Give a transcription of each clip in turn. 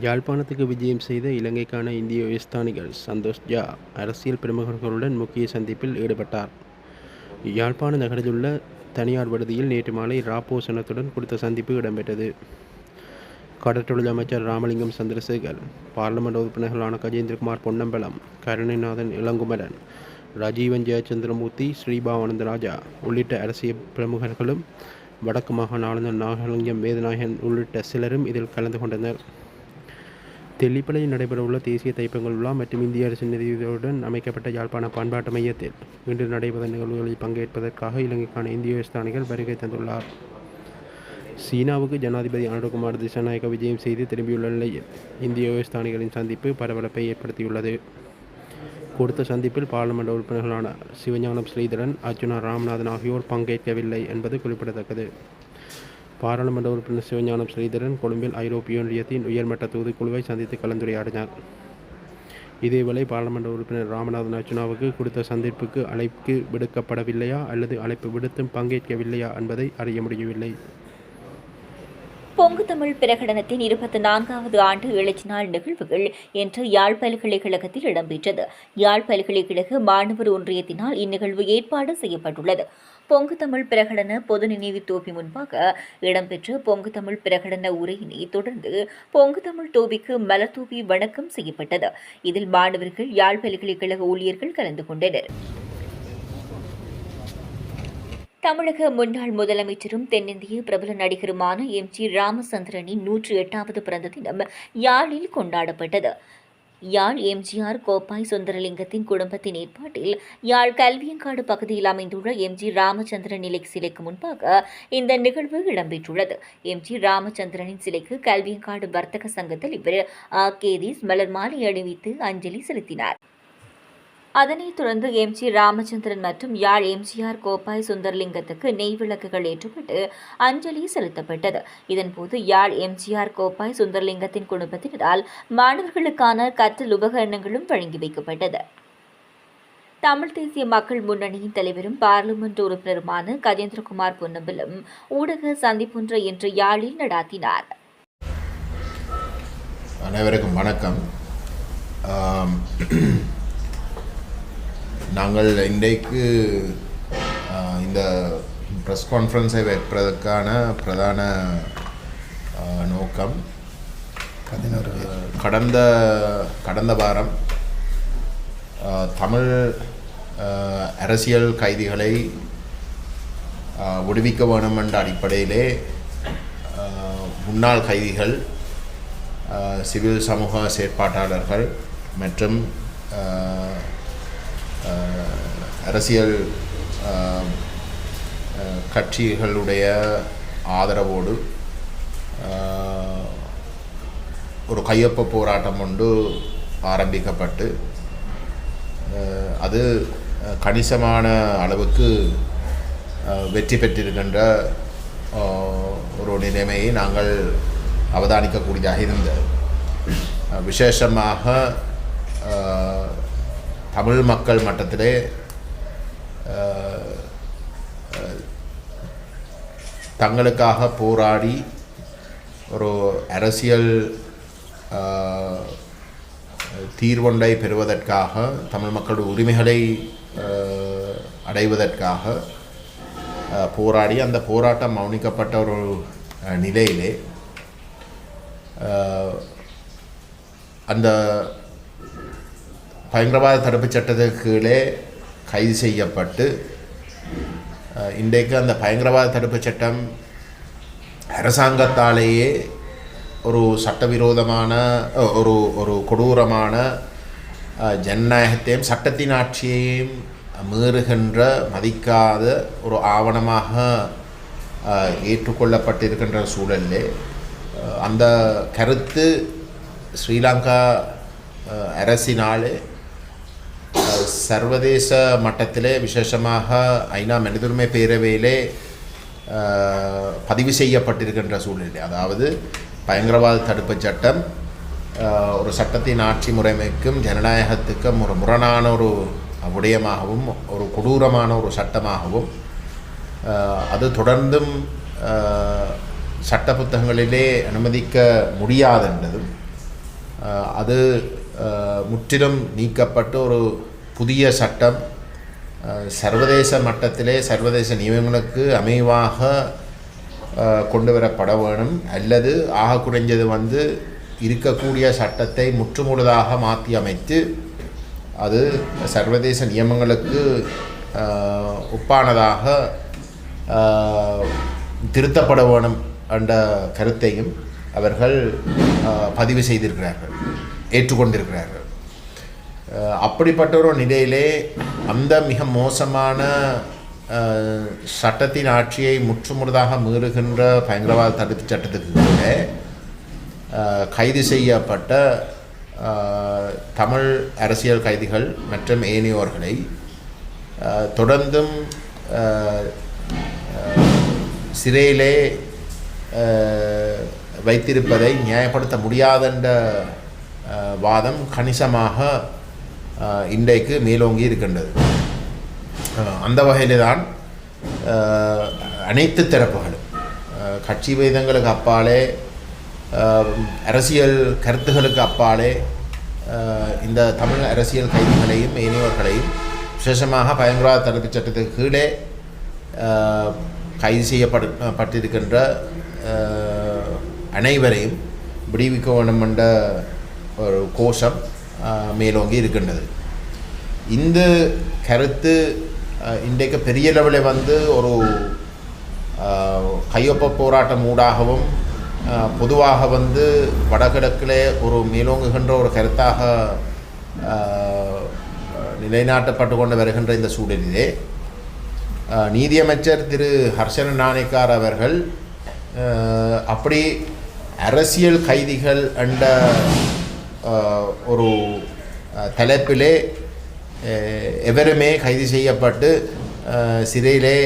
யாழ்ப்பாணத்துக்கு விஜயம் செய்த இலங்கைக்கான இந்திய உயர்ஸ்தானிகள் சந்தோஷ் ஜா அரசியல் பிரமுகர்களுடன் முக்கிய சந்திப்பில் ஈடுபட்டார். யாழ்ப்பாண நகரிலுள்ள தனியார் விடுதியில் நேற்று மாலை ராப்போசனத்துடன் குறித்த சந்திப்பு இடம்பெற்றது. கடற்றொழில் அமைச்சர் ராமலிங்கம் சந்திரசேகர், பார்லமெண்ட் உறுப்பினர்களான கஜேந்திரகுமார் பொன்னம்பலம், கருணைநாதன் இளங்குமரன், ராஜீவன் ஜெயச்சந்திரமூர்த்தி, ஸ்ரீபாவானந்தராஜா உள்ளிட்ட அரசியல் பிரமுகர்களும் வடக்கு மாகாண ஆளுநர் நாகலிங்கம் வேதநாயகன் உள்ளிட்ட சிலரும் இதில் கலந்து கொண்டனர். தெல்லிப்பளையில் நடைபெறவுள்ள தேசிய தைப்பொங்கல் விழா மற்றும் இந்திய அரசின் நிதியுதவியுடன் அமைக்கப்பட்ட யாழ்ப்பாண பண்பாட்டு மையத்தில் இன்று நடைபெறும் நிகழ்வுகளில் பங்கேற்பதற்காக இலங்கைக்கான இந்திய உயர்ஸ்தானிகள் வருகை தந்துள்ளார். சீனாவுக்கு ஜனாதிபதி அனுரகுமார் திசாநாயக்க விஜயம் செய்து திரும்பியுள்ள நிலையில் இந்திய உயர்ஸ்தானிகளின் சந்திப்பு பரபரப்பை ஏற்படுத்தியுள்ளது. கொடுத்த சந்திப்பில் பார்லமெண்ட் உறுப்பினர்களான சிவஞானம் ஸ்ரீதரன், அர்ஜுனா ராமநாதன் ஆகியோர் பங்கேற்கவில்லை என்பது குறிப்பிடத்தக்கது. பாராளுமன்ற உறுப்பினர் சிவஞானம் ஸ்ரீதரன் கொழும்பில் ஐரோப்பிய ஒன்றியத்தின் உயர்மட்ட தூதுக்குழுவை சந்தித்து கலந்துரையாடினார். இதேவேளை பாராளுமன்ற உறுப்பினர் ராமநாதன் அர்ஜுனாவுக்கு கொடுத்த சந்திப்புக்கு அழைப்பு விடுக்கப்படவில்லையா அல்லது அழைப்பு விடுத்தும் பங்கேற்கவில்லையா என்பதை அறிய முடியவில்லை. பொங்கு தமிழ் பிரகடனத்தின் 24வது ஆண்டு எழுச்சி நாள் நிகழ்வுகள் இன்று யாழ் பல்கலைக்கழகத்தில் இடம்பெற்றது. யாழ் பல்கலைக்கழக மாணவர் ஒன்றியத்தினால் இந்நிகழ்வு ஏற்பாடு செய்யப்பட்டுள்ளது. பொங்கு தமிழ் பிரகடன பொது நினைவு தோப்பி முன்பாக இடம்பெற்ற பொங்கு தமிழ் பிரகடன உரையினை தொடர்ந்து பொங்கு தமிழ் தோபிக்கு மலர் தூவி வணக்கம் செய்யப்பட்டது. இதில் மாணவர்கள், யாழ் பல்கலைக்கழக ஊழியர்கள் கலந்து கொண்டனர். தமிழக முன்னாள் முதலமைச்சரும் தென்னிந்திய பிரபல நடிகருமான எம்.ஜி. ராமச்சந்திரனின் 108வது பிறந்த தினம் யாழில் கொண்டாடப்பட்டது. யாழ் எம்ஜிஆர் கோப்பாய் சுந்தரலிங்கத்தின் குடும்பத்தின் ஏற்பாட்டில் யாழ் கல்வியங்காடு பகுதியில் அமைந்துள்ள எம்.ஜி. ராமச்சந்திரன் சிலைக்கு முன்பாக இந்த நிகழ்வு இடம்பெற்றுள்ளது. எம்.ஜி. ராமச்சந்திரனின் சிலைக்கு கல்வியங்காடு வர்த்தக சங்க தலைவர் கேதீஸ் மலர் மாலை அணிவித்து அஞ்சலி செலுத்தினார். அதனைத் தொடர்ந்து எம்.ஜி. ராமச்சந்திரன் மற்றும் யாழ் எம்ஜிஆர் கோப்பாய் சுந்தரலிங்கத்துக்கு நெய் விளக்குகள் ஏற்றப்பட்டு அஞ்சலி செலுத்தப்பட்டது. இதன்போது யாழ் எம்ஜிஆர் கோப்பாய் சுந்தரலிங்கத்தின் குடும்பத்தினரால் மாணவர்களுக்கான கற்றல் உபகரணங்களும் வழங்கி வைக்கப்பட்டது. தமிழ் தேசிய மக்கள் முன்னணியின் தலைவரும் பார்லிமெண்ட் உறுப்பினருமான கஜேந்திரகுமார் பொன்னம்பலம் ஊடக சந்திப்பொன்றை இன்று யாழில் நடாத்தினார். அனைவருக்கும் வணக்கம். நாங்கள் இன்றைக்கு இந்த ப்ரெஸ் கான்ஃபரன்ஸை வைப்பதற்கான பிரதான நோக்கம் கடந்த வாரம் தமிழ் அரசியல் கைதிகளை விடுவிக்க வேண்டும் என்ற அடிப்படையிலே முன்னாள் கைதிகள், சிவில் சமூக செயற்பாட்டாளர்கள் மற்றும் அரசியல் கட்சிகளுடைய ஆதரவோடு ஒரு கையொப்ப போராட்டம் ஒன்று ஆரம்பிக்கப்பட்டு அது கணிசமான அளவுக்கு வெற்றி பெற்றிருக்கின்ற ஒரு நிலைமையை நாங்கள் அவதானிக்கக்கூடியதாக இருந்தது. விசேஷமாக தமிழ் மக்கள் மட்டத்திலே தங்களுக்காக போராடி ஒரு அரசியல் தீர்வொன்றை பெறுவதற்காக, தமிழ் மக்களுடைய உரிமைகளை அடைவதற்காக போராடி அந்த போராட்டம் மௌனிக்கப்பட்ட ஒரு நிலையிலே அந்த பயங்கரவாத தடுப்புச் சட்டத்துக்கு கீழே கைது செய்யப்பட்டு இன்றைக்கு அந்த பயங்கரவாத தடுப்புச் சட்டம் அரசாங்கத்தாலேயே ஒரு சட்டவிரோதமான ஒரு கொடூரமான ஜனநாயகத்தையும் சட்டத்தின் ஆட்சியையும் மீறுகின்ற, மதிக்காத ஒரு ஆவணமாக ஏற்றுக்கொள்ளப்பட்டிருக்கின்ற சூழலிலே அந்த கருத்து ஸ்ரீலங்கா அரசினாலே சர்வதேச மட்டத்திலே, விசேஷமாக ஐநா மனிதுரிமை பேரவையிலே பதிவு செய்யப்பட்டிருக்கின்ற சூழ்நிலை, அதாவது பயங்கரவாத தடுப்புச் சட்டம் ஒரு சட்டத்தின் ஆட்சி முறைமைக்கும் ஜனநாயகத்துக்கும் ஒரு முரணான ஒரு விடயமாகவும் ஒரு கொடூரமான ஒரு சட்டமாகவும் அது தொடர்ந்தும் சட்ட புத்தகங்களிலே அனுமதிக்க முடியாதென்றதும் அது முற்றிலும் நீக்கப்பட்டு ஒரு புதிய சட்டம் சர்வதேச மட்டத்திலே சர்வதேச நியமங்களுக்கு அமைவாக கொண்டு வரப்பட வேணும். அல்லது ஆக குறைஞ்சது இருக்கக்கூடிய சட்டத்தை முற்றுமுழுதாக மாற்றி அமைத்து அது சர்வதேச நியமங்களுக்கு ஒப்பானதாக திருத்தப்பட வேணும் என்ற கருத்தையும் அவர்கள் பதிவு செய்திருக்கிறார்கள், ஏற்றுக்கொண்டிருக்கிறார்கள். அப்படிப்பட்ட ஒரு நிலையிலே அந்த மிக மோசமான சட்டத்தின் ஆட்சியை முற்றுமுழுதாக மீறுகின்ற பயங்கரவாத தடுப்பு சட்டத்துக்கு கூட கைது செய்யப்பட்ட தமிழ் அரசியல் கைதிகள் மற்றும் ஏனையோர்களை தொடர்ந்தும் சிறையிலே வைத்திருப்பதை நியாயப்படுத்த முடியாதென்ற வாதம் கணிசமாக இன்றைக்கு மேலோங்கி இருக்கின்றது. அந்த வகையில் தான் அனைத்து தரப்புகளும் கட்சி வேதங்களுக்கு அப்பாலே அரசியல் கருத்துகளுக்கு அப்பாலே இந்த தமிழ் அரசியல் கைதிகளையும் ஏனையோர்களையும் விசேஷமாக பயங்கரவாத தடுப்பு சட்டத்துக்கு கீழே கைது செய்யப்பட்டிருக்கின்ற அனைவரையும் விடுவிக்க வேண்டும் என்ற ஒரு கோஷம் மேலோங்கி இருக்கின்றது. இந்த கருத்து இன்றைக்கு பெரிய லெவலில் ஒரு கையொப்ப போராட்டம் ஊடாகவும் பொதுவாக வடகிழக்கிலே ஒரு மேலோங்குகின்ற ஒரு கருத்தாக நிலைநாட்டப்பட்டு கொண்டு வருகின்ற இந்த சூழலிலே நீதியமைச்சர் திரு ஹர்ஷன நாணயக்கார் அவர்கள் அப்படி அரசியல் கைதிகள் என்ற ஒரு தலைப்பிலே எவருமே கைது செய்யப்பட்டு சிறையிலே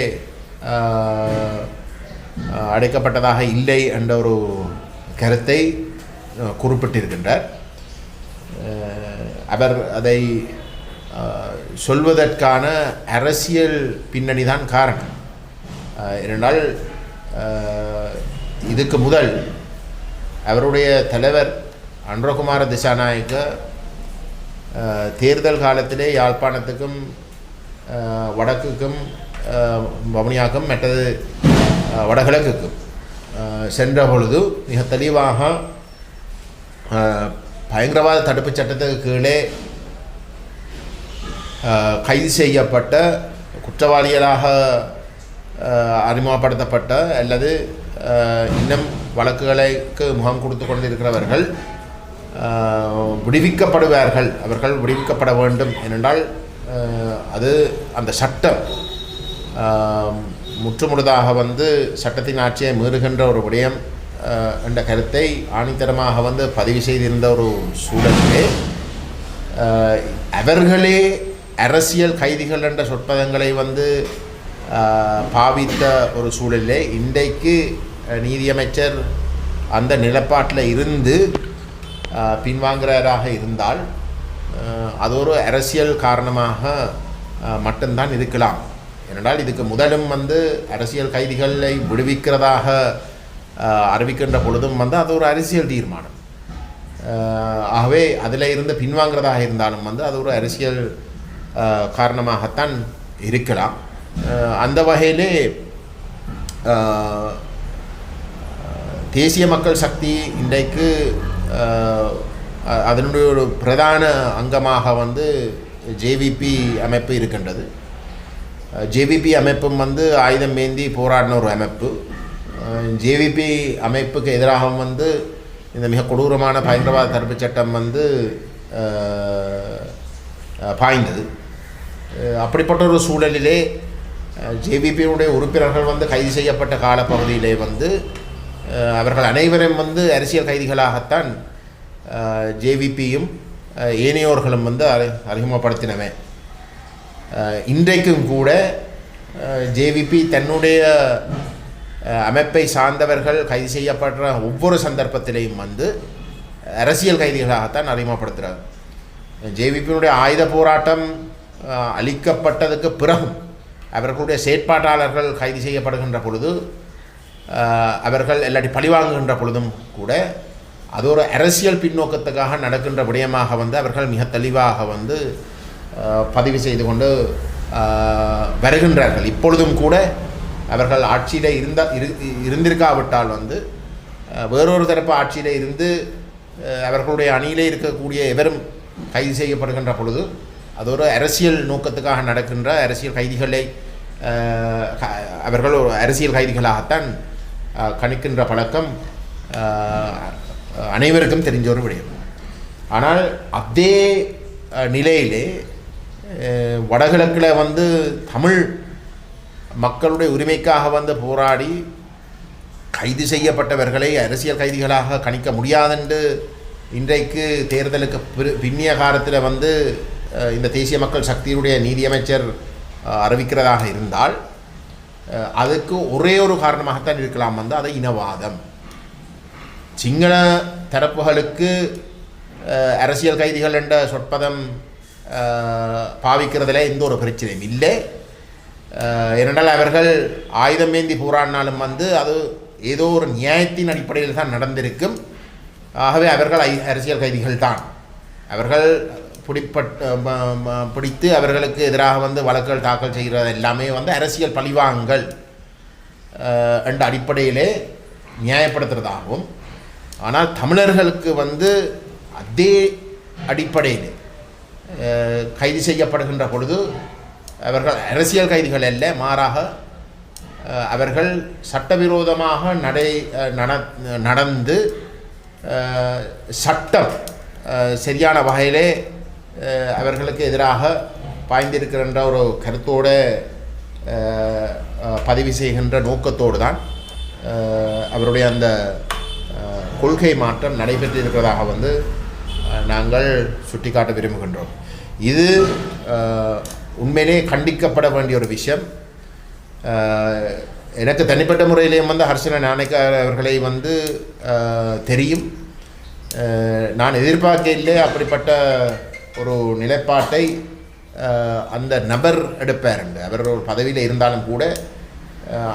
அடைக்கப்பட்டதாக இல்லை என்ற ஒரு கருத்தை குறிப்பிட்டிருக்கின்றார். அவர் அதை சொல்வதற்கான அரசியல் பின்னணி தான் காரணம். ஏனென்றால் இதுக்கு முதல் அவருடைய தலைவர் அன்றகுமார திசாநாயக்க தேர்தல் காலத்திலே யாழ்ப்பாணத்துக்கும் வடக்குக்கும் வவுனியாக்கும் மற்றது வடகிழக்குக்கும் சென்ற பொழுது மிக தெளிவாக பயங்கரவாத தடுப்பு சட்டத்துக்கு கீழே கைது செய்யப்பட்ட குற்றவாளிகளாக அறிமுகப்படுத்தப்பட்ட அல்லது இன்னும் வழக்குகளுக்கு முகம் கொடுத்து கொண்டிருக்கிறவர்கள் விடுவிக்கப்படுவார்கள், அவர்கள் விடுவிக்கப்பட வேண்டும். ஏனென்றால் அது அந்த சட்டம் முற்றுமுழுதாக சட்டத்தின் ஆட்சியை மீறுகின்ற ஒரு விடயம் என்ற கருத்தை ஆணித்தரமாக பதிவு செய்திருந்த ஒரு சூழலிலே அவர்களே அரசியல் கைதிகள் என்ற சொற்பதங்களை பாவித்த ஒரு சூழலிலே இன்றைக்கு நீதியமைச்சர் அந்த நிலப்பாட்டில் இருந்து பின்வாங்குகிறாராக இருந்தால் அது ஒரு அரசியல் காரணமாக மட்டும்தான் இருக்கலாம். ஏனென்றால் இதுக்கு முதலும் அரசியல் கைதிகளை விடுவிக்கிறதாக அறிவிக்கின்ற பொழுதும் அது ஒரு அரசியல் தீர்மானம். ஆகவே அதில் இருந்து பின்வாங்கிறதாக இருந்தாலும் அது ஒரு அரசியல் காரணமாகத்தான் இருக்கலாம். அந்த வகையிலே தேசிய மக்கள் சக்தி இன்றைக்கு அதனுடைய ஒரு பிரதான அங்கமாக ஜேவிபி அமைப்பு இருக்கின்றது. ஜேவிபி அமைப்பும் ஆயுதம் ஏந்தி போராடின ஒரு அமைப்பு. ஜேவிபி அமைப்புக்கு எதிராகவும் இந்த மிக கொடூரமான பயங்கரவாத தடுப்பு சட்டம் பாய்ந்தது. அப்படிப்பட்ட ஒரு சூழலிலே ஜேவிபியினுடைய உறுப்பினர்கள் கைது செய்யப்பட்ட காலப்பகுதியிலே அவர்கள் அனைவரும் அரசியல் கைதிகளாகத்தான் ஜேவிபியும் ஏனையோர்களும் அறிமுகப்படுத்தினவே. இன்றைக்கும் கூட ஜேவிபி தன்னுடைய அமைப்பை சார்ந்தவர்கள் கைது செய்யப்படுற ஒவ்வொரு சந்தர்ப்பத்திலையும் அரசியல் கைதிகளாகத்தான் அறிமுகப்படுத்துகிறார். ஜேவிபியினுடைய ஆயுத போராட்டம் அளிக்கப்பட்டதுக்கு பிறகும் அவர்களுடைய செயற்பாட்டாளர்கள் கைது செய்யப்படுகின்ற பொழுது அவர்கள் எல்லாட்டி பழிவாங்குகின்ற பொழுதும் கூட அது ஒரு அரசியல் பின்னோக்கத்துக்காக நடக்கின்ற விடயமாக வந்து அவர்கள் மிக தெளிவாக வந்து பதிவு செய்து கொண்டு வருகின்றார்கள். இப்பொழுதும் கூட அவர்கள் ஆட்சியில் இருந்திருக்காவிட்டால் வந்து வேறொரு தரப்பு ஆட்சியில் இருந்து அவர்களுடைய அணியிலே இருக்கக்கூடிய எவரும் கைது செய்யப்படுகின்ற பொழுது அது ஒரு அரசியல் நோக்கத்துக்காக நடக்கின்ற அரசியல் கைதிகளை அவர்கள் ஒரு அரசியல் கைதிகளாகத்தான் கணிக்கின்ற பழக்கம் அனைவருக்கும் தெரிஞ்ச ஒரு விடயம். ஆனால் அதே நிலையிலே வடகிழக்கில் வந்து தமிழ் மக்களுடைய உரிமைக்காக வந்து போராடி கைது செய்யப்பட்டவர்களை அரசியல் கைதிகளாக கணிக்க முடியாதென்று இன்றைக்கு தேர்தலுக்கு பின்னிய காலத்தில் வந்து இந்த தேசிய மக்கள் சக்தியுடைய நீதியமைச்சர் அறிவிக்கிறதாக இருந்தால் அதுக்கு ஒரே ஒரு காரணமாகத்தான் இருக்கலாம் வந்து அது இனவாதம். சிங்கள தரப்புகளுக்கு அரசியல் கைதிகள் என்ற சொற்பதம் பாவிக்கிறதுல எந்த ஒரு பிரச்சனையும் இல்லை. ஏனென்றால் அவர்கள் ஆயுதம் ஏந்தி போராடினாலும் வந்து அது ஏதோ ஒரு நியாயத்தின் அடிப்படையில் தான் நடந்திருக்கும். ஆகவே அவர்கள் அரசியல் கைதிகள் தான். அவர்கள் பிடித்து அவர்களுக்கு எதிராக வந்து வழக்குகள் தாக்கல் செய்கிறது எல்லாமே வந்து அரசியல் பழிவாங்கல் என்ற அடிப்படையிலே நியாயப்படுத்துறதாகவும், ஆனால் தமிழர்களுக்கு வந்து அதே அடிப்படையில் கைது செய்யப்படுகின்ற பொழுது அவர்கள் அரசியல் கைதிகள் அல்ல, மாறாக அவர்கள் சட்டவிரோதமாக நடந்து சட்டம் சரியான வகையிலே அவர்களுக்கு எதிராக பாய்ந்திருக்கின்ற ஒரு கருத்தோடு பதிவு செய்கின்ற நோக்கத்தோடு தான் அவருடைய அந்த கொள்கை மாற்றம் நடைபெற்றிருக்கிறதாக வந்து நாங்கள் சுட்டிக்காட்ட விரும்புகின்றோம். இது உண்மையிலே கண்டிக்கப்பட வேண்டிய ஒரு விஷயம். எனக்கு தனிப்பட்ட முறையிலேயும் வந்து ஹர்ஷன நாணயக்கார் அவர்களை வந்து தெரியும். நான் எதிர்பார்க்கையிலே அப்படிப்பட்ட ஒரு நிலைப்பாட்டை அந்த நபர் எடுப்பார். அவர் ஒரு பதவியில் இருந்தாலும் கூட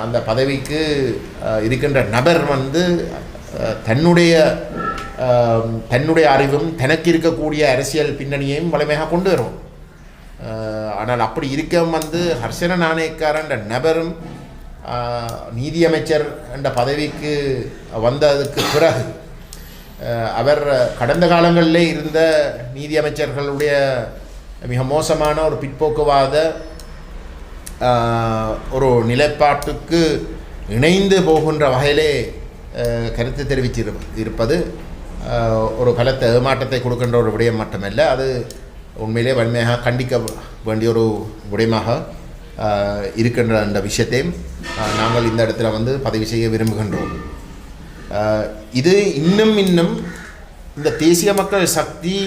அந்த பதவிக்கு இருக்கின்ற நபர் வந்து தன்னுடைய அறிவும் தனக்கு இருக்கக்கூடிய அரசியல் பின்னணியையும் வலிமையாக கொண்டு வரும். ஆனால் அப்படி இருக்க வந்து ஹர்ஷன நாணயக்கார் என்ற நபரும் நீதியமைச்சர் என்ற பதவிக்கு வந்ததுக்கு பிறகு அவர் கடந்த காலங்களிலே இருந்த நீதியமைச்சர்களுடைய மிக மோசமான ஒரு பிற்போக்குவாத ஒரு நிலைப்பாட்டுக்கு இணைந்து போகின்ற வகையிலே கருத்து தெரிவித்திருப்பது ஒரு பலத்த ஏமாற்றத்தை கொடுக்கின்ற ஒரு விடயம் மட்டுமல்ல, அது உண்மையிலே வன்மையாக கண்டிக்க வேண்டிய ஒரு விடயமாக இருக்கின்ற அந்த விஷயத்தையும் நாங்கள் இந்த இடத்துல வந்து பதிவு செய்ய விரும்புகின்றோம். இது இன்னும் இந்த தேசிய மக்கள் சக்தி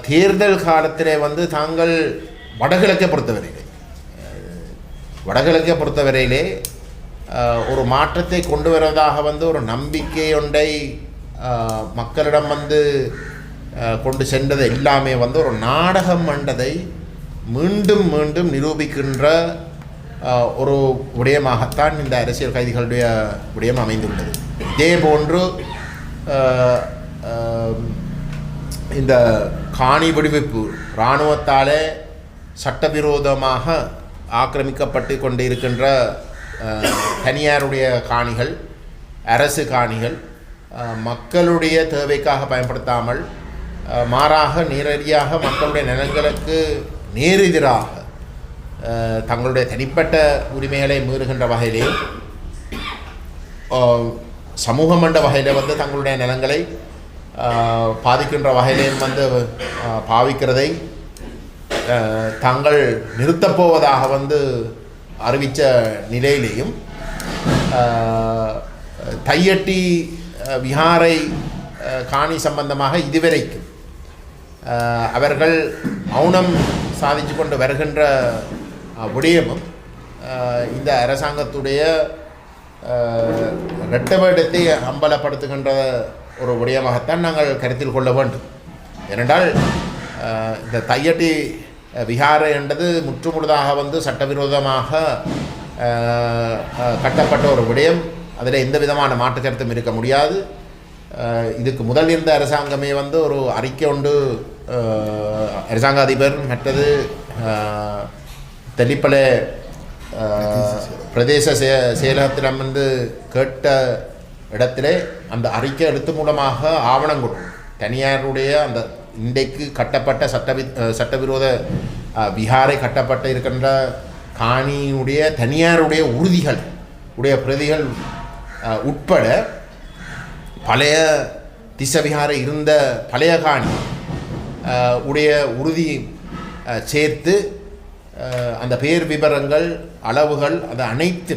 தேர்தல் காலத்திலே வந்து தாங்கள் வடகிழக்கை பொறுத்தவரையிலே ஒரு மாற்றத்தை கொண்டு வருவதாக வந்து ஒரு நம்பிக்கை ஒன்றை மக்களிடம் வந்து கொண்டு சென்றது எல்லாமே வந்து ஒரு நாடகம் என்றதை மீண்டும் மீண்டும் நிரூபிக்கின்ற ஒரு விடயமாகத்தான் இந்த அரசியல் கைதிகளுடைய விடயம் அமைந்துள்ளது. இதே போன்று இந்த காணி விடுவிப்பு இராணுவத்தாலே சட்டவிரோதமாக ஆக்கிரமிக்கப்பட்டு கொண்டு இருக்கின்ற தனியாருடைய காணிகள், அரசு காணிகள் மக்களுடைய தேவைக்காக பயன்படுத்தாமல் மாறாக நேரடியாக மக்களுடைய நிலங்களுக்கு நேரெதிராக தங்களுடைய தனிப்பட்ட உரிமைகளை மீறுகின்ற வகையிலே சமூகம் என்ற வகையில் வந்து தங்களுடைய நிலங்களை பாதிக்கின்ற வகையிலேயும் வந்து பாவிக்கிறதை தாங்கள் நிறுத்தப்போவதாக வந்து அறிவித்த நிலையிலேயும் தையட்டி விஹாரை காணி சம்பந்தமாக இதுவரைக்கும் அவர்கள் மௌனம் சாதித்து கொண்டு வருகின்ற விடயமும் இந்த அரசாங்கத்துடைய இரட்டை வேடத்தை அம்பலப்படுத்துகின்ற ஒரு விடயமாகத்தான் நாங்கள் கருத்தில் கொள்ள வேண்டும். ஏனென்றால் இந்த தையட்டி விஹாரை என்றது முற்றுமுழுதாக வந்து சட்டவிரோதமாக கட்டப்பட்ட ஒரு விடயம். அதில் எந்த விதமான மாற்று கருத்தும் இருக்க முடியாது. இதுக்கு முதல் இருந்த அரசாங்கமே வந்து ஒரு அறிக்கை ஒன்று அரசாங்க அதிபர் மற்றது தெல்லிப்பளை பிரதேச செயலகத்திடம் வந்து கேட்ட இடத்துல அந்த அறிக்கை எழுத்து மூலமாக ஆவணம் கொடுக்கும். தனியாருடைய அந்த இன்றைக்கு கட்டப்பட்ட சட்டவிரோத விஹாரை கட்டப்பட்ட இருக்கின்ற காணியுடைய தனியாருடைய உறுதிகள் உடைய பிரதிகள் உட்பட பழைய திசவிஹாரை இருந்த பழைய காணி உடைய உறுதி சேர்த்து அந்த பெயர் விவரங்கள் அளவுகள் அது அனைத்து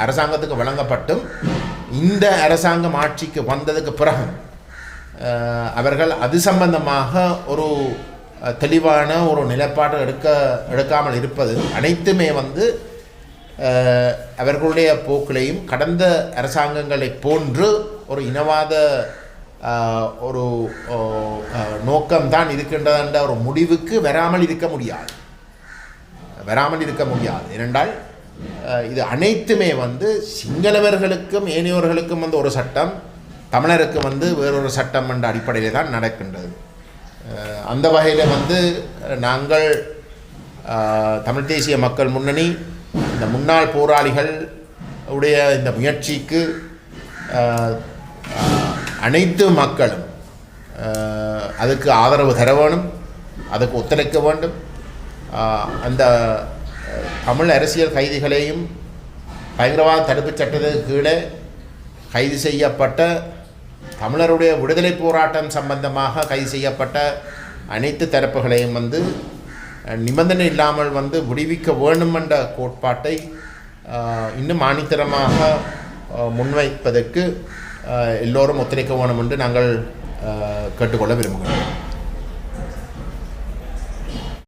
அரசாங்கத்துக்கு வழங்கப்பட்டும் இந்த அரசாங்கம் ஆட்சிக்கு வந்ததுக்கு பிறகு அவர்கள் அது சம்பந்தமாக ஒரு தெளிவான ஒரு நிலைப்பாடு எடுக்காமல் இருப்பது அனைத்துமே வந்து அவர்களுடைய போக்கிலையும் கடந்த அரசாங்கங்களை போன்று ஒரு இனவாத ஒரு நோக்கம்தான் இருக்கின்றதென்ற ஒரு முடிவுக்கு வராமல் இருக்க முடியாது. ஏனென்றால் இது அனைத்துமே வந்து சிங்களவர்களுக்கும் ஏனையோர்களுக்கும் வந்து ஒரு சட்டம், தமிழருக்கு வந்து வேறொரு சட்டம் என்ற அடிப்படையில் தான் நடக்கின்றது. அந்த வகையில் வந்து நாங்கள் தமிழ் தேசிய மக்கள் முன்னணி இந்த முன்னாள் போராளிகள் உடைய இந்த முயற்சிக்கு அனைத்து மக்களும் அதுக்கு ஆதரவு தர வேணும், அதுக்கு ஒத்துழைக்க வேண்டும். அந்த தமிழ் அரசியல் கைதிகளையும் பயங்கரவாத தடுப்புச் சட்டத்துக்கு கீழே கைது செய்யப்பட்ட தமிழருடைய விடுதலை போராட்டம் சம்பந்தமாக கைது செய்யப்பட்ட அனைத்து தரப்புகளையும் வந்து நிபந்தனை இல்லாமல் வந்து விடுவிக்க வேண்டும் என்ற கோட்பாட்டை இன்னும் ஆணித்தரமாக முன்வைப்பதற்கு எல்லோரும் ஒத்துழைக்க வேண்டும் என்று நாங்கள் கேட்டுக்கொள்ள விரும்புகிறோம்.